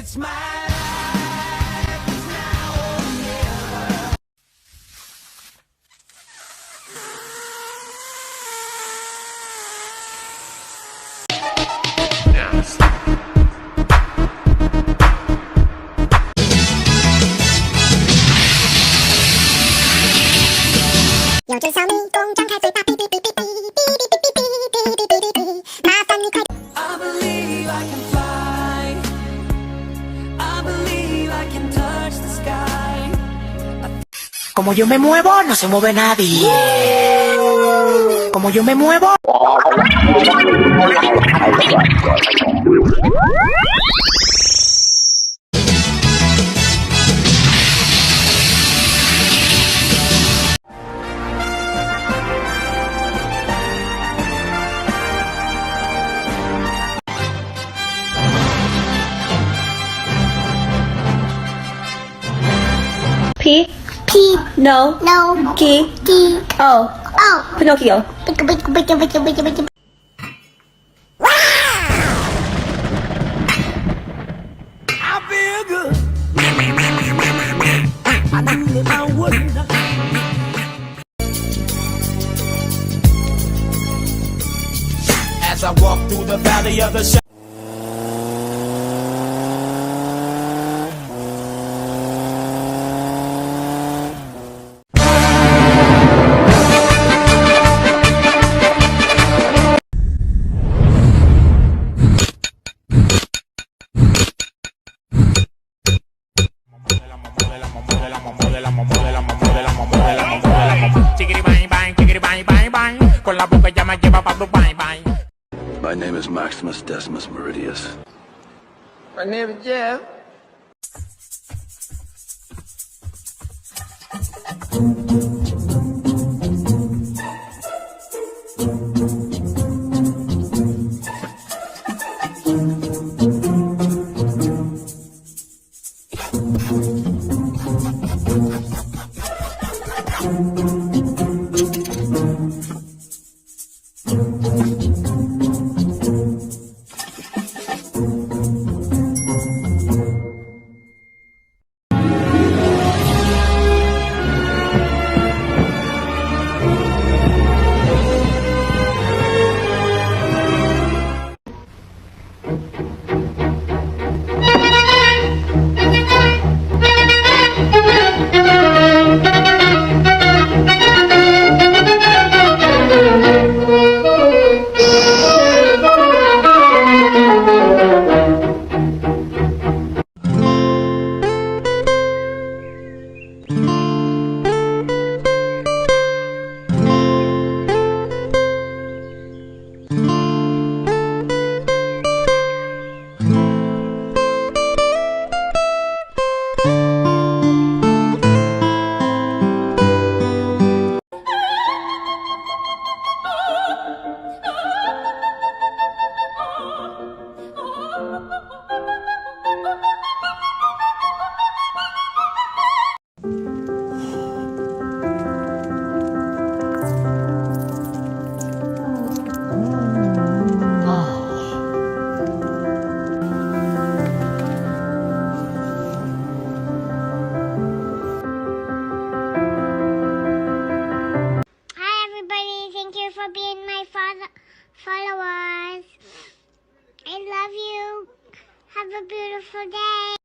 It's my life, it's now or never. Yes. I believe I can fly. I believe I can touch the sky. Como yo me muevo, no se mueve nadie. Como yo me muevo. P. P. No. No. G. D. O. O. Pinocchio. I feel good. I knew that I wouldn't. As I walk through the valley of the shadow. My name is Maximus Decimus Meridius. My name is Jeff. For being my followers. I love you. Have a beautiful day.